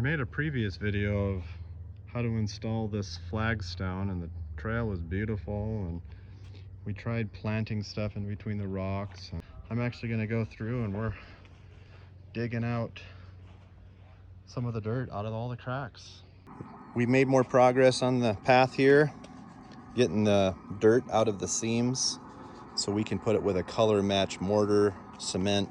I made a previous video of how to install this flagstone, and the trail was beautiful, and we tried planting stuff in between the rocks. I'm actually going to go through and we're digging out some of the dirt out of all the cracks. We made more progress on the path here, getting the dirt out of the seams so we can put it with a color match mortar, cement.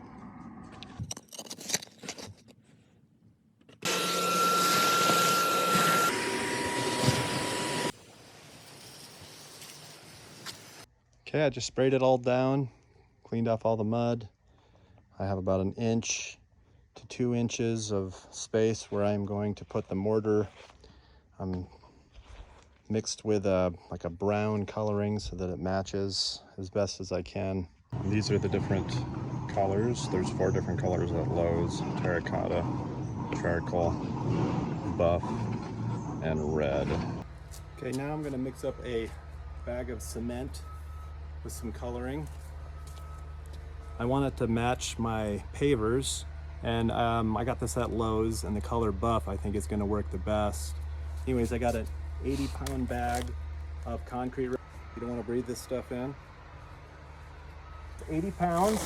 Okay, I just sprayed it all down, cleaned off all the mud. I have about 1 inch to 2 inches of space where I'm going to put the mortar. Mixed with like a brown coloring so that it matches as best as I can. And these are the different colors. There's 4 different colors at Lowe's: terracotta, charcoal, buff, and red. Okay, now I'm going to mix up a bag of cement with some coloring. I want it to match my pavers, and I got this at Lowe's, and the color buff I think is going to work the best. Anyways, I got an 80-pound bag of concrete. You don't want to breathe this stuff in. 80 pounds.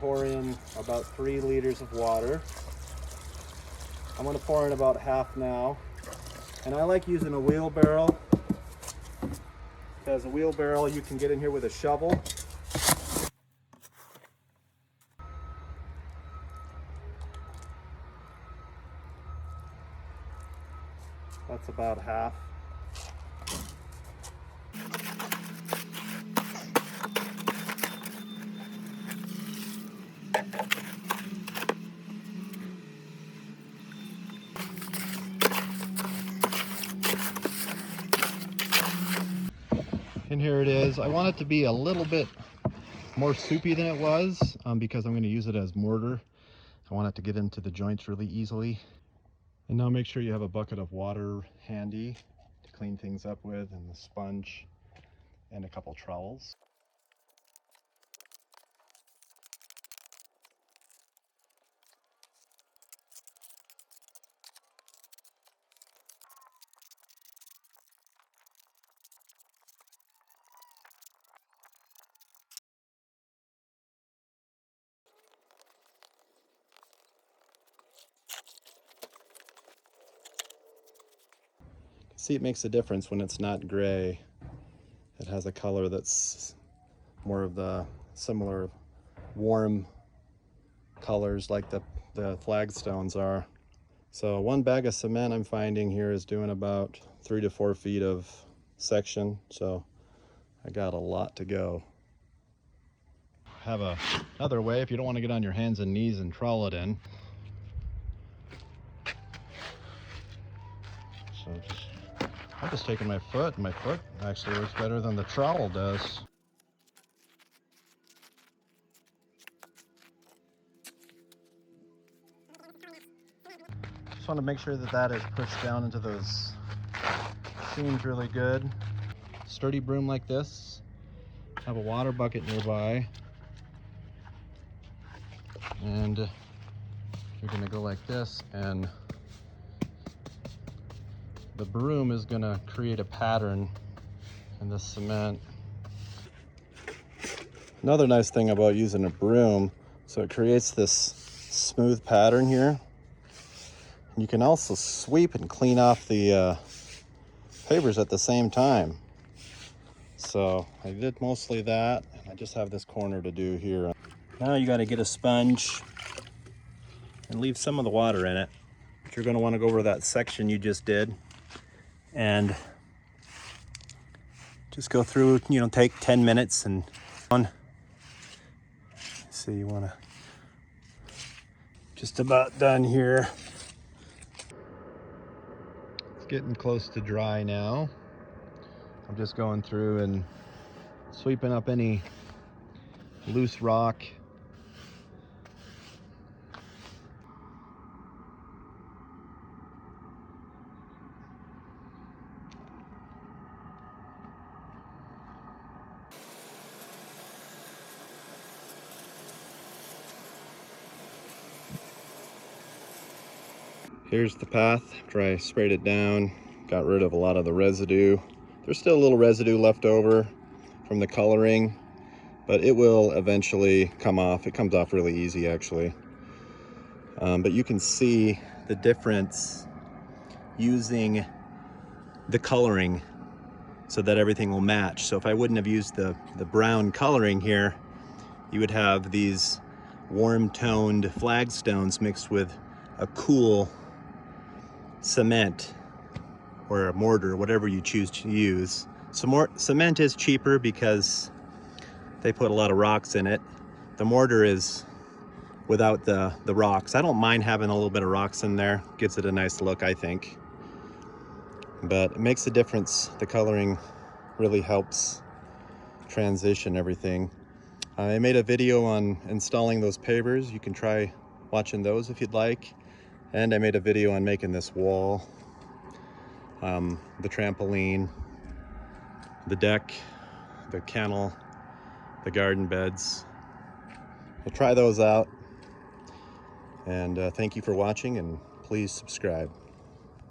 Pour in about 3 liters of water. I'm going to pour in about half now. And I like using a wheelbarrow, because a wheelbarrow you can get in here with a shovel. That's about half. And here it is. I want it to be a little bit more soupy than it was because I'm going to use it as mortar. I want it to get into the joints really easily. And now make sure you have a bucket of water handy to clean things up with, and the sponge, and a couple trowels. See, it makes a difference when it's not gray. It has a color that's more of the similar warm colors like the flagstones are. So 1 bag of cement I'm finding here is doing about 3 to 4 feet of section. So I got a lot to go. Have another way if you don't want to get on your hands and knees and trowel it in. So I'm just taking my foot, and my foot actually works better than the trowel does. Just want to make sure that that is pushed down into those seams really good. Sturdy broom like this. Have a water bucket nearby. And you're going to go like this, and the broom is going to create a pattern in the cement. Another nice thing about using a broom, so it creates this smooth pattern here. You can also sweep and clean off the pavers at the same time. So I did mostly that, and I just have this corner to do here. Now you got to get a sponge and leave some of the water in it. But you're going to want to go over that section you just did and just go through, take 10 minutes and on. So you want to just about done here. It's getting close to dry now. I'm just going through and sweeping up any loose rock. Here's the path after I sprayed it down, got rid of a lot of the residue. There's still a little residue left over from the coloring, but it will eventually come off. It comes off really easy actually. But you can see the difference using the coloring so that everything will match. So if I wouldn't have used the brown coloring here, you would have these warm toned flagstones mixed with a cool cement or a mortar, whatever you choose to use. So cement is cheaper because they put a lot of rocks in it. The mortar is without the rocks. I don't mind having a little bit of rocks in there. Gives it a nice look, I think. But it makes a difference. The coloring really helps transition everything. I made a video on installing those pavers. You can try watching those if you'd like. And I made a video on making this wall, the trampoline, the deck, the kennel, the garden beds. So try those out. And thank you for watching, and please subscribe.